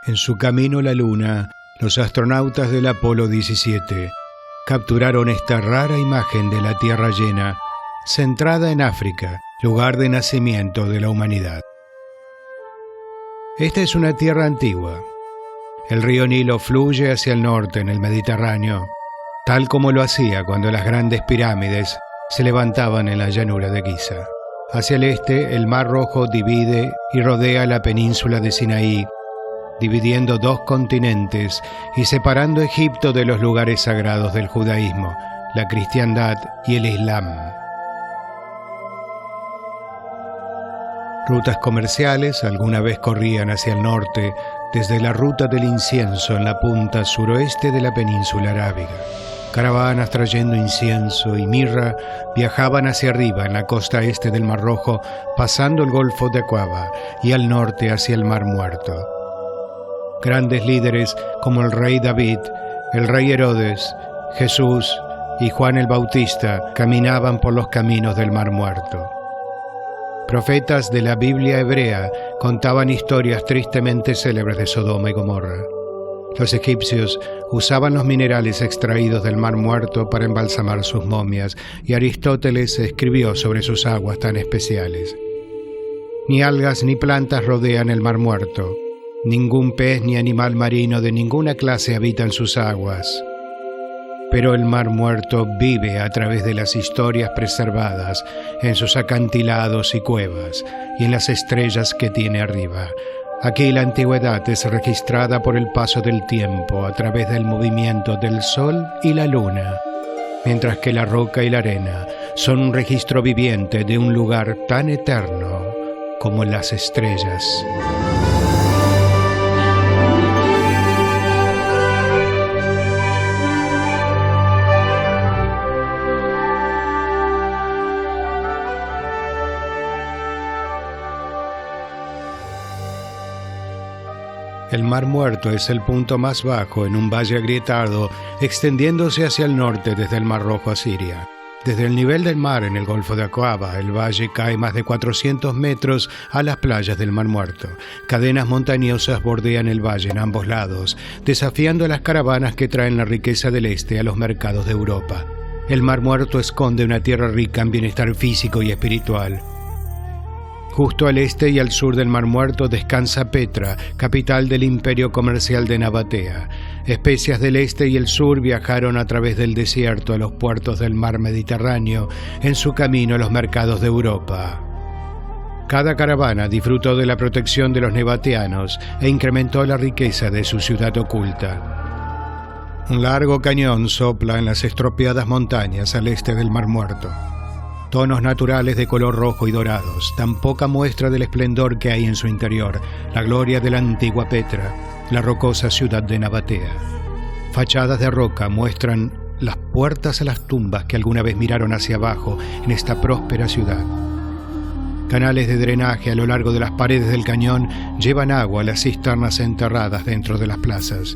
En su camino a la Luna, los astronautas del Apolo 17 capturaron esta rara imagen de la Tierra llena, centrada en África, lugar de nacimiento de la humanidad. Esta es una tierra antigua. El río Nilo fluye hacia el norte en el Mediterráneo, tal como lo hacía cuando las grandes pirámides se levantaban en la llanura de Giza. Hacia el este, el Mar Rojo divide y rodea la península de Sinaí, dividiendo dos continentes y separando Egipto de los lugares sagrados del judaísmo, la cristiandad y el islam. Rutas comerciales alguna vez corrían hacia el norte desde la ruta del incienso en la punta suroeste de la península arábiga. Caravanas trayendo incienso y mirra viajaban hacia arriba en la costa este del Mar Rojo, pasando el Golfo de Aqaba y al norte hacia el Mar Muerto. Grandes líderes como el rey David, el rey Herodes, Jesús y Juan el Bautista caminaban por los caminos del Mar Muerto. Profetas de la Biblia hebrea contaban historias tristemente célebres de Sodoma y Gomorra. Los egipcios usaban los minerales extraídos del Mar Muerto para embalsamar sus momias, y Aristóteles escribió sobre sus aguas tan especiales. Ni algas ni plantas rodean el Mar Muerto. Ningún pez ni animal marino de ninguna clase habita en sus aguas. Pero el Mar Muerto vive a través de las historias preservadas en sus acantilados y cuevas y en las estrellas que tiene arriba. Aquí la antigüedad es registrada por el paso del tiempo a través del movimiento del sol y la luna, mientras que la roca y la arena son un registro viviente de un lugar tan eterno como las estrellas. El Mar Muerto es el punto más bajo en un valle agrietado extendiéndose hacia el norte desde el Mar Rojo a Siria. Desde el nivel del mar en el Golfo de Aqaba, el valle cae más de 400 metros a las playas del Mar Muerto. Cadenas montañosas bordean el valle en ambos lados, desafiando a las caravanas que traen la riqueza del este a los mercados de Europa. El Mar Muerto esconde una tierra rica en bienestar físico y espiritual. Justo al este y al sur del Mar Muerto descansa Petra, capital del imperio comercial de Nabatea. Especias del este y el sur viajaron a través del desierto a los puertos del mar Mediterráneo en su camino a los mercados de Europa. Cada caravana disfrutó de la protección de los nabateanos e incrementó la riqueza de su ciudad oculta. Un largo cañón sopla en las estropeadas montañas al este del Mar Muerto. Tonos naturales de color rojo y dorados, tan poca muestra del esplendor que hay en su interior, la gloria de la antigua Petra, la rocosa ciudad de Nabatea. Fachadas de roca muestran las puertas a las tumbas que alguna vez miraron hacia abajo en esta próspera ciudad. Canales de drenaje a lo largo de las paredes del cañón llevan agua a las cisternas enterradas dentro de las plazas.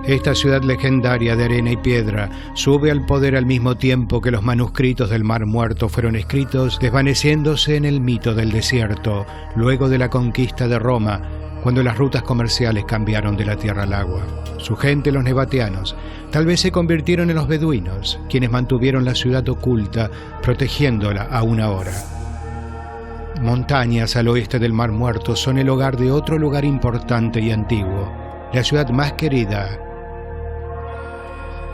Esta ciudad legendaria de arena y piedra sube al poder al mismo tiempo que los manuscritos del Mar Muerto fueron escritos, desvaneciéndose en el mito del desierto, luego de la conquista de Roma, cuando las rutas comerciales cambiaron de la tierra al agua. Su gente, los nabateanos, tal vez se convirtieron en los beduinos, quienes mantuvieron la ciudad oculta, protegiéndola aún ahora. Montañas al oeste del Mar Muerto son el hogar de otro lugar importante y antiguo, la ciudad más querida,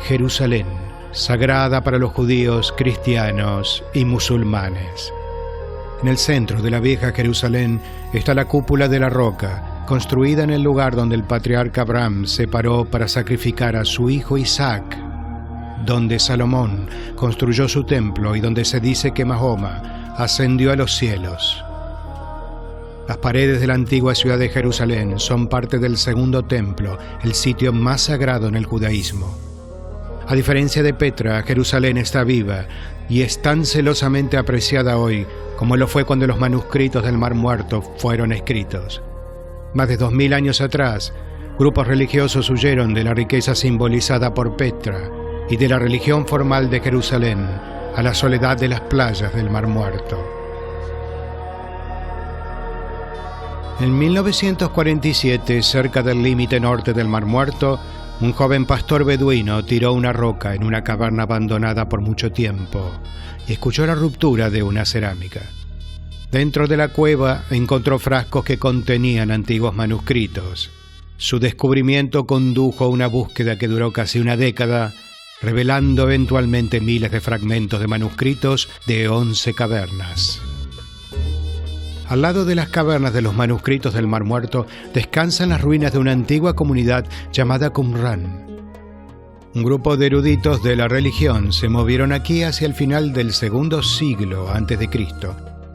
Jerusalén, sagrada para los judíos, cristianos y musulmanes. En el centro de la vieja Jerusalén está la cúpula de la roca, construida en el lugar donde el patriarca Abraham se paró para sacrificar a su hijo Isaac, donde Salomón construyó su templo y donde se dice que Mahoma ascendió a los cielos. Las paredes de la antigua ciudad de Jerusalén son parte del segundo templo, el sitio más sagrado en el judaísmo. A diferencia de Petra, Jerusalén está viva y es tan celosamente apreciada hoy como lo fue cuando los manuscritos del Mar Muerto fueron escritos. Más de 2000 años atrás, grupos religiosos huyeron de la riqueza simbolizada por Petra y de la religión formal de Jerusalén a la soledad de las playas del Mar Muerto. En 1947, cerca del límite norte del Mar Muerto, un joven pastor beduino tiró una roca en una caverna abandonada por mucho tiempo y escuchó la ruptura de una cerámica. Dentro de la cueva encontró frascos que contenían antiguos manuscritos. Su descubrimiento condujo a una búsqueda que duró casi una década, revelando eventualmente miles de fragmentos de manuscritos de 11 cavernas. Al lado de las cavernas de los manuscritos del Mar Muerto descansan las ruinas de una antigua comunidad llamada Qumran. Un grupo de eruditos de la religión se movieron aquí hacia el final del segundo siglo a.C.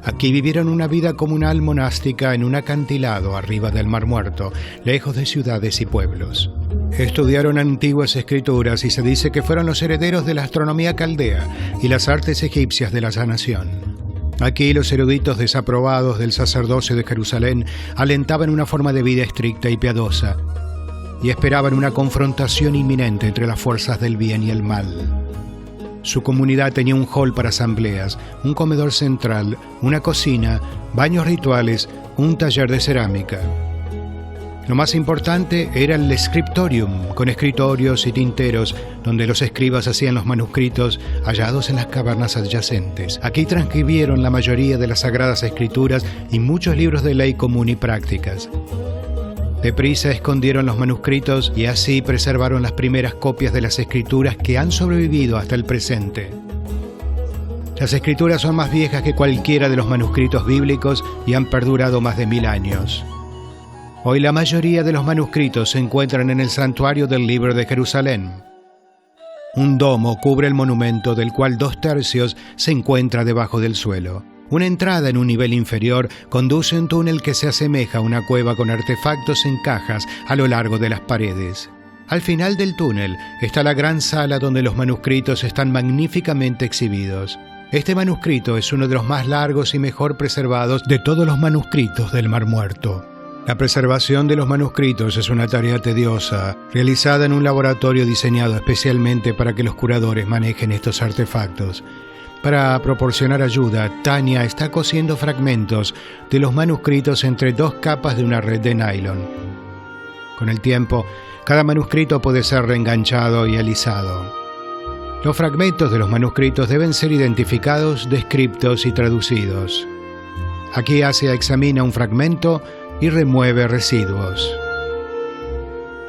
Aquí vivieron una vida comunal monástica en un acantilado arriba del Mar Muerto, lejos de ciudades y pueblos. Estudiaron antiguas escrituras y se dice que fueron los herederos de la astronomía caldea y las artes egipcias de la sanación. Aquí los eruditos desaprobados del sacerdocio de Jerusalén alentaban una forma de vida estricta y piadosa y esperaban una confrontación inminente entre las fuerzas del bien y el mal. Su comunidad tenía un hall para asambleas, un comedor central, una cocina, baños rituales, un taller de cerámica. Lo más importante era el scriptorium, con escritorios y tinteros, donde los escribas hacían los manuscritos hallados en las cavernas adyacentes. Aquí transcribieron la mayoría de las sagradas escrituras y muchos libros de ley común y prácticas. Deprisa escondieron los manuscritos y así preservaron las primeras copias de las escrituras que han sobrevivido hasta el presente. Las escrituras son más viejas que cualquiera de los manuscritos bíblicos y han perdurado más de 1000 años. Hoy la mayoría de los manuscritos se encuentran en el santuario del Libro de Jerusalén. Un domo cubre el monumento, del cual 2/3 se encuentra debajo del suelo. Una entrada en un nivel inferior conduce a un túnel que se asemeja a una cueva con artefactos en cajas a lo largo de las paredes. Al final del túnel está la gran sala donde los manuscritos están magníficamente exhibidos. Este manuscrito es uno de los más largos y mejor preservados de todos los manuscritos del Mar Muerto. La preservación de los manuscritos es una tarea tediosa, realizada en un laboratorio diseñado especialmente para que los curadores manejen estos artefactos. Para proporcionar ayuda, Tania está cosiendo fragmentos de los manuscritos entre 2 capas de una red de nylon. Con el tiempo, cada manuscrito puede ser reenganchado y alisado. Los fragmentos de los manuscritos deben ser identificados, descriptos y traducidos. Aquí Asia examina un fragmento y remueve residuos.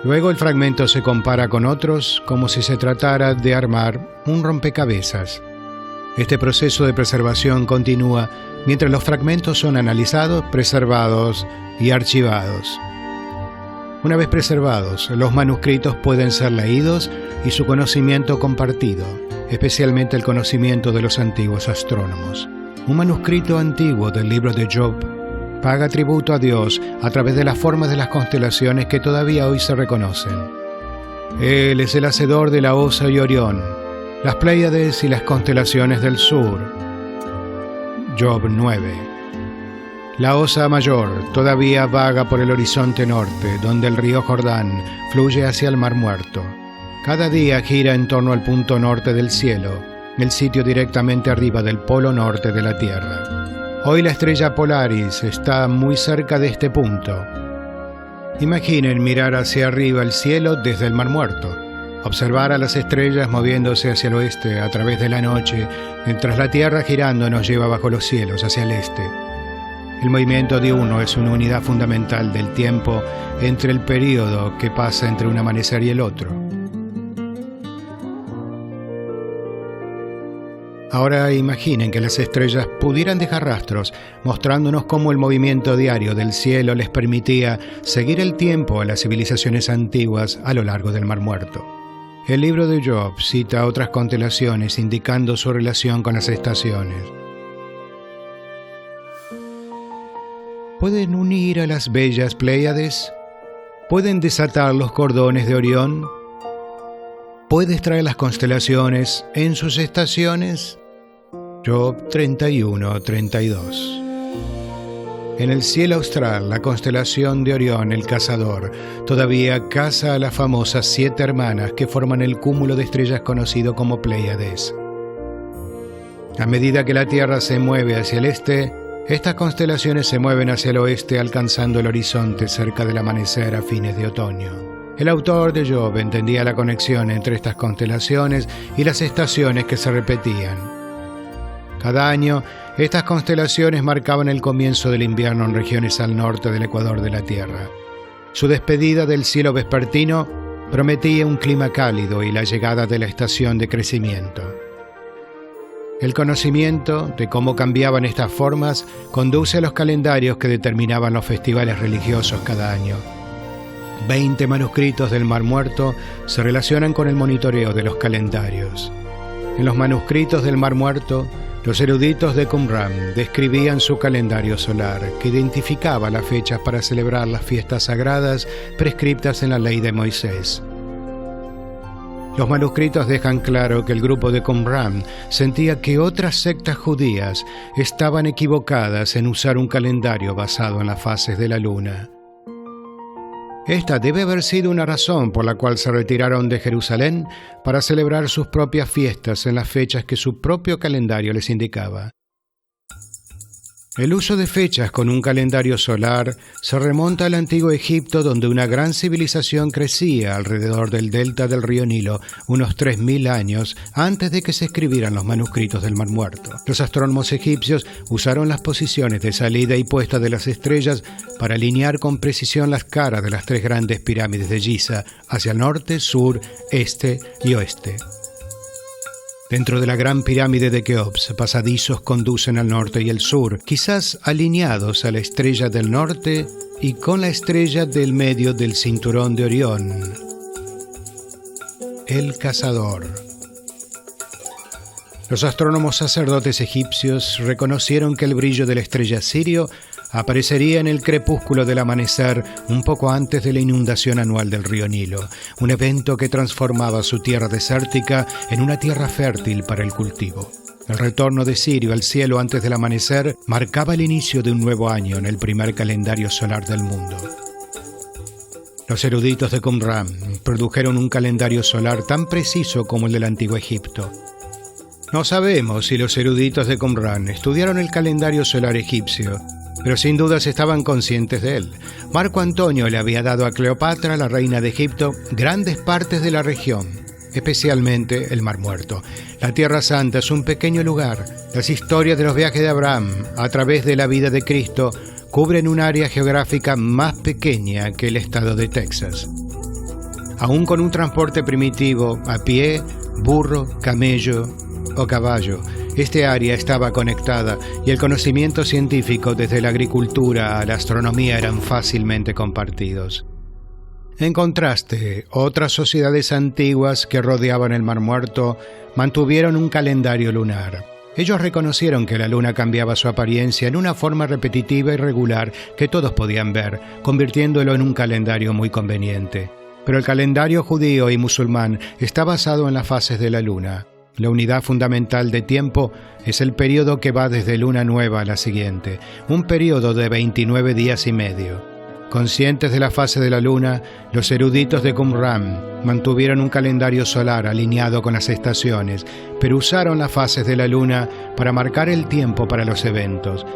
Luego el fragmento se compara con otros como si se tratara de armar un rompecabezas. Este proceso de preservación continúa mientras los fragmentos son analizados, preservados y archivados. Una vez preservados, los manuscritos pueden ser leídos y su conocimiento compartido, especialmente el conocimiento de los antiguos astrónomos. Un manuscrito antiguo del libro de Job paga tributo a Dios a través de las formas de las constelaciones que todavía hoy se reconocen. Él es el hacedor de la Osa y Orión, las Pléyades y las constelaciones del sur. Job 9. La Osa Mayor todavía vaga por el horizonte norte, donde el río Jordán fluye hacia el Mar Muerto. Cada día gira en torno al punto norte del cielo, el sitio directamente arriba del polo norte de la Tierra. Hoy la estrella Polaris está muy cerca de este punto. Imaginen mirar hacia arriba el cielo desde el Mar Muerto, observar a las estrellas moviéndose hacia el oeste a través de la noche, mientras la Tierra girando nos lleva bajo los cielos hacia el este. El movimiento diurno es una unidad fundamental del tiempo entre el período que pasa entre un amanecer y el otro. Ahora imaginen que las estrellas pudieran dejar rastros, mostrándonos cómo el movimiento diario del cielo les permitía seguir el tiempo a las civilizaciones antiguas a lo largo del Mar Muerto. El libro de Job cita otras constelaciones indicando su relación con las estaciones. ¿Pueden unir a las bellas Pléyades? ¿Pueden desatar los cordones de Orión? ¿Puedes traer las constelaciones en sus estaciones? Job 31:32. En el cielo austral, la constelación de Orión, el cazador, todavía caza a las famosas 7 hermanas que forman el cúmulo de estrellas conocido como Pléyades. A medida que la Tierra se mueve hacia el este, Estas constelaciones se mueven hacia el oeste alcanzando el horizonte cerca del amanecer a fines de otoño. El autor de Job entendía la conexión entre estas constelaciones y las estaciones que se repetían. Cada año, estas constelaciones marcaban el comienzo del invierno en regiones al norte del ecuador de la Tierra. Su despedida del cielo vespertino prometía un clima cálido y la llegada de la estación de crecimiento. El conocimiento de cómo cambiaban estas formas conduce a los calendarios que determinaban los festivales religiosos cada año. 20 manuscritos del Mar Muerto se relacionan con el monitoreo de los calendarios. En los manuscritos del Mar Muerto, los eruditos de Qumran describían su calendario solar, que identificaba las fechas para celebrar las fiestas sagradas prescriptas en la ley de Moisés. Los manuscritos dejan claro que el grupo de Qumran sentía que otras sectas judías estaban equivocadas en usar un calendario basado en las fases de la luna. Esta debe haber sido una razón por la cual se retiraron de Jerusalén para celebrar sus propias fiestas en las fechas que su propio calendario les indicaba. El uso de fechas con un calendario solar se remonta al antiguo Egipto, donde una gran civilización crecía alrededor del delta del río Nilo unos 3000 años antes de que se escribieran los manuscritos del Mar Muerto. Los astrónomos egipcios usaron las posiciones de salida y puesta de las estrellas para alinear con precisión las caras de las 3 grandes pirámides de Giza hacia el norte, sur, este y oeste. Dentro de la gran pirámide de Keops, pasadizos conducen al norte y el sur, quizás alineados a la estrella del norte y con la estrella del medio del cinturón de Orión, el cazador. Los astrónomos sacerdotes egipcios reconocieron que el brillo de la estrella Sirio aparecería en el crepúsculo del amanecer un poco antes de la inundación anual del río Nilo, un evento que transformaba su tierra desértica en una tierra fértil para el cultivo. El retorno de Sirio al cielo antes del amanecer marcaba el inicio de un nuevo año en el primer calendario solar del mundo. Los eruditos de Qumran produjeron un calendario solar tan preciso como el del antiguo Egipto. No sabemos si los eruditos de Qumran estudiaron el calendario solar egipcio, pero sin dudas estaban conscientes de él. Marco Antonio le había dado a Cleopatra, la reina de Egipto, grandes partes de la región, especialmente el Mar Muerto. La Tierra Santa es un pequeño lugar. Las historias de los viajes de Abraham a través de la vida de Cristo cubren un área geográfica más pequeña que el estado de Texas. Aún con un transporte primitivo, a pie, burro, camello o caballo, este área estaba conectada y el conocimiento científico desde la agricultura a la astronomía eran fácilmente compartidos. En contraste, otras sociedades antiguas que rodeaban el Mar Muerto mantuvieron un calendario lunar. Ellos reconocieron que la luna cambiaba su apariencia en una forma repetitiva y regular que todos podían ver, convirtiéndolo en un calendario muy conveniente. Pero el calendario judío y musulmán está basado en las fases de la luna. La unidad fundamental de tiempo es el periodo que va desde luna nueva a la siguiente, un periodo de 29 días y medio. Conscientes de la fase de la luna, los eruditos de Qumran mantuvieron un calendario solar alineado con las estaciones, pero usaron las fases de la luna para marcar el tiempo para los eventos.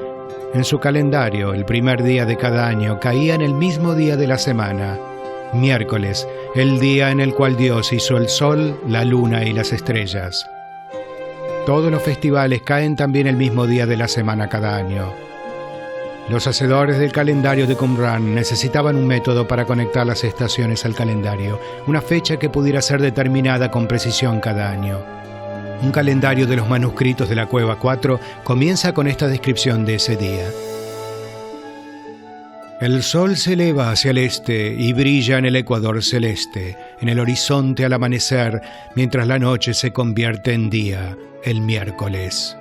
En su calendario, el primer día de cada año caía en el mismo día de la semana, miércoles, el día en el cual Dios hizo el sol, la luna y las estrellas. Todos los festivales caen también el mismo día de la semana cada año. Los hacedores del calendario de Qumran necesitaban un método para conectar las estaciones al calendario, una fecha que pudiera ser determinada con precisión cada año. Un calendario de los manuscritos de la Cueva 4 comienza con esta descripción de ese día. El sol se eleva hacia el este y brilla en el ecuador celeste, en el horizonte al amanecer, mientras la noche se convierte en día, el miércoles.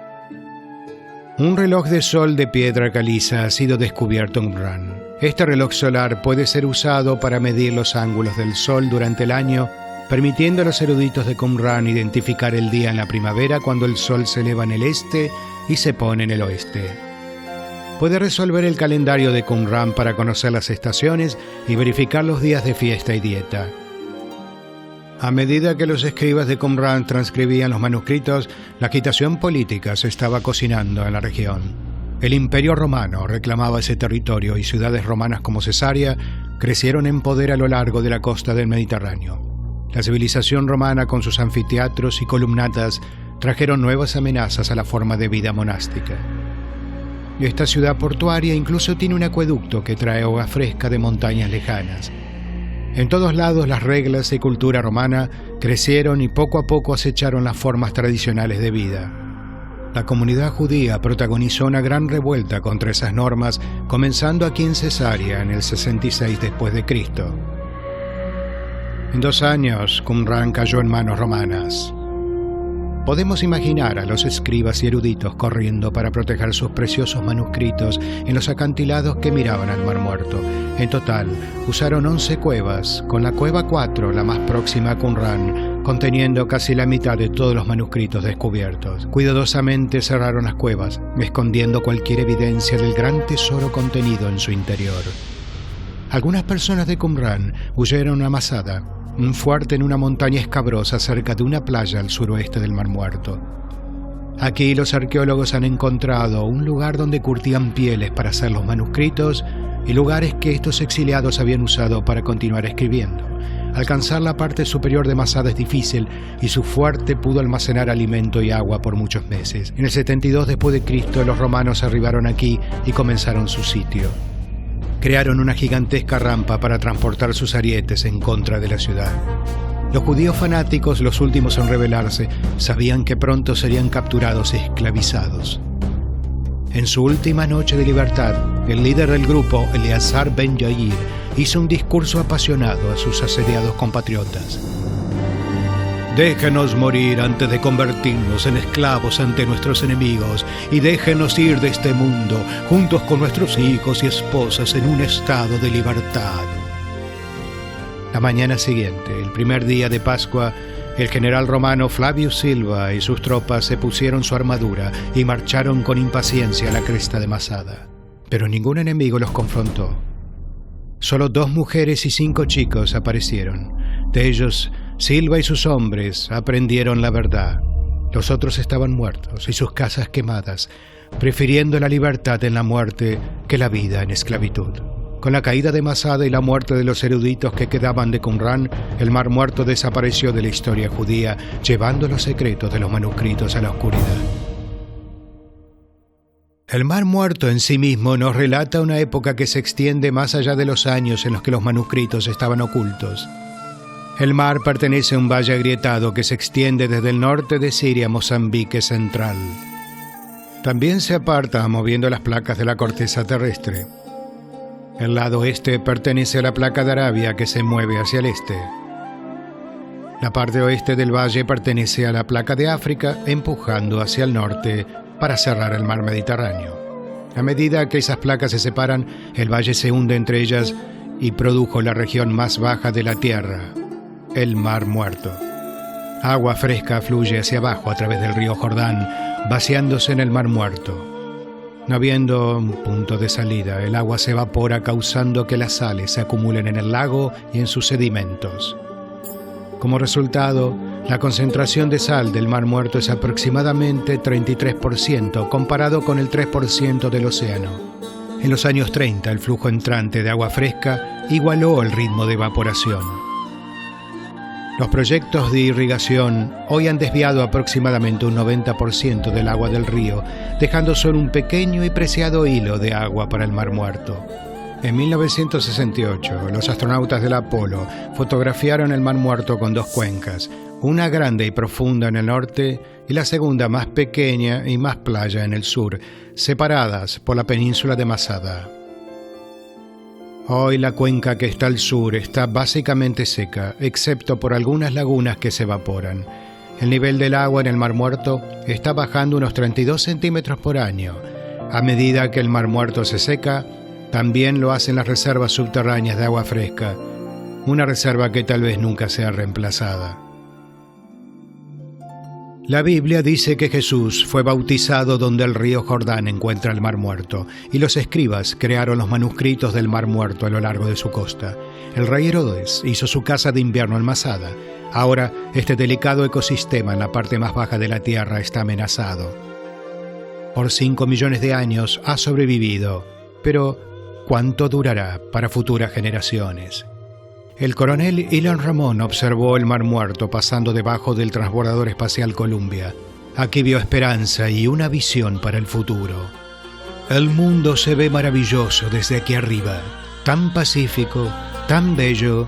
Un reloj de sol de piedra caliza ha sido descubierto en Qumran. Este reloj solar puede ser usado para medir los ángulos del sol durante el año, permitiendo a los eruditos de Qumran identificar el día en la primavera cuando el sol se eleva en el este y se pone en el oeste. Puede resolver el calendario de Qumran para conocer las estaciones y verificar los días de fiesta y dieta. A medida que los escribas de Qumran transcribían los manuscritos, la agitación política se estaba cocinando en la región. El Imperio Romano reclamaba ese territorio y ciudades romanas como Cesarea crecieron en poder a lo largo de la costa del Mediterráneo. La civilización romana, con sus anfiteatros y columnatas, trajeron nuevas amenazas a la forma de vida monástica. Esta ciudad portuaria incluso tiene un acueducto que trae agua fresca de montañas lejanas. En todos lados las reglas y cultura romana crecieron y poco a poco acecharon las formas tradicionales de vida. La comunidad judía protagonizó una gran revuelta contra esas normas, comenzando aquí en Cesarea en el 66 después de Cristo. En 2 años, Qumran cayó en manos romanas. Podemos imaginar a los escribas y eruditos corriendo para proteger sus preciosos manuscritos en los acantilados que miraban al Mar Muerto. En total, usaron 11 cuevas, con la cueva 4, la más próxima a Qumran, conteniendo casi la mitad de todos los manuscritos descubiertos. Cuidadosamente cerraron las cuevas, escondiendo cualquier evidencia del gran tesoro contenido en su interior. Algunas personas de Qumran huyeron a Masada, un fuerte en una montaña escabrosa cerca de una playa al suroeste del Mar Muerto. Aquí los arqueólogos han encontrado un lugar donde curtían pieles para hacer los manuscritos y lugares que estos exiliados habían usado para continuar escribiendo. Alcanzar la parte superior de Masada es difícil y su fuerte pudo almacenar alimento y agua por muchos meses. En el 72 después de Cristo los romanos arribaron aquí y comenzaron su sitio. Crearon una gigantesca rampa para transportar sus arietes en contra de la ciudad. Los judíos fanáticos, los últimos en rebelarse, sabían que pronto serían capturados y esclavizados. En su última noche de libertad, el líder del grupo, Eleazar ben Yair, hizo un discurso apasionado a sus asediados compatriotas. Déjenos morir antes de convertirnos en esclavos ante nuestros enemigos y déjenos ir de este mundo juntos con nuestros hijos y esposas en un estado de libertad. La mañana siguiente, el primer día de Pascua, el general romano Flavio Silva y sus tropas se pusieron su armadura y marcharon con impaciencia a la cresta de Masada. Pero ningún enemigo los confrontó. Solo 2 mujeres y 5 chicos aparecieron. De ellos, Silva y sus hombres aprendieron la verdad. Los otros estaban muertos y sus casas quemadas, prefiriendo la libertad en la muerte que la vida en esclavitud. Con la caída de Masada y la muerte de los eruditos que quedaban de Qumran, el Mar Muerto desapareció de la historia judía, llevando los secretos de los manuscritos a la oscuridad. El Mar Muerto en sí mismo nos relata una época que se extiende más allá de los años en los que los manuscritos estaban ocultos. El mar pertenece a un valle agrietado que se extiende desde el norte de Siria a Mozambique central. También se aparta moviendo las placas de la corteza terrestre. El lado este pertenece a la placa de Arabia que se mueve hacia el este. La parte oeste del valle pertenece a la placa de África, empujando hacia el norte para cerrar el mar Mediterráneo. A medida que esas placas se separan, el valle se hunde entre ellas y produjo la región más baja de la Tierra, el Mar Muerto. Agua fresca fluye hacia abajo a través del río Jordán, vaciándose en el Mar Muerto. No habiendo un punto de salida, el agua se evapora causando que las sales se acumulen en el lago y en sus sedimentos. Como resultado, la concentración de sal del Mar Muerto es aproximadamente 33%, comparado con el 3% del océano. En los años 30, el flujo entrante de agua fresca igualó el ritmo de evaporación. Los proyectos de irrigación hoy han desviado aproximadamente un 90% del agua del río, dejando solo un pequeño y preciado hilo de agua para el Mar Muerto. En 1968, los astronautas del Apolo fotografiaron el Mar Muerto con 2 cuencas, una grande y profunda en el norte y la segunda más pequeña y más playa en el sur, separadas por la península de Masada. Hoy la cuenca que está al sur está básicamente seca, excepto por algunas lagunas que se evaporan. El nivel del agua en el Mar Muerto está bajando unos 32 centímetros por año. A medida que el Mar Muerto se seca, también lo hacen las reservas subterráneas de agua fresca, una reserva que tal vez nunca sea reemplazada. La Biblia dice que Jesús fue bautizado donde el río Jordán encuentra el Mar Muerto, y los escribas crearon los manuscritos del Mar Muerto a lo largo de su costa. El rey Herodes hizo su casa de invierno en Masada. Ahora, este delicado ecosistema en la parte más baja de la tierra está amenazado. Por 5 millones de años ha sobrevivido, pero ¿cuánto durará para futuras generaciones? El coronel Ilan Ramon observó el Mar Muerto pasando debajo del transbordador espacial Columbia. Aquí vio esperanza y una visión para el futuro. El mundo se ve maravilloso desde aquí arriba, tan pacífico, tan bello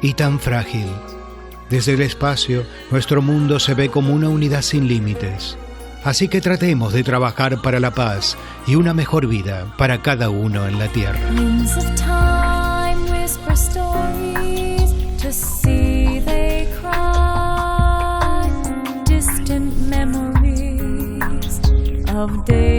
y tan frágil. Desde el espacio, nuestro mundo se ve como una unidad sin límites. Así que tratemos de trabajar para la paz y una mejor vida para cada uno en la Tierra. Of day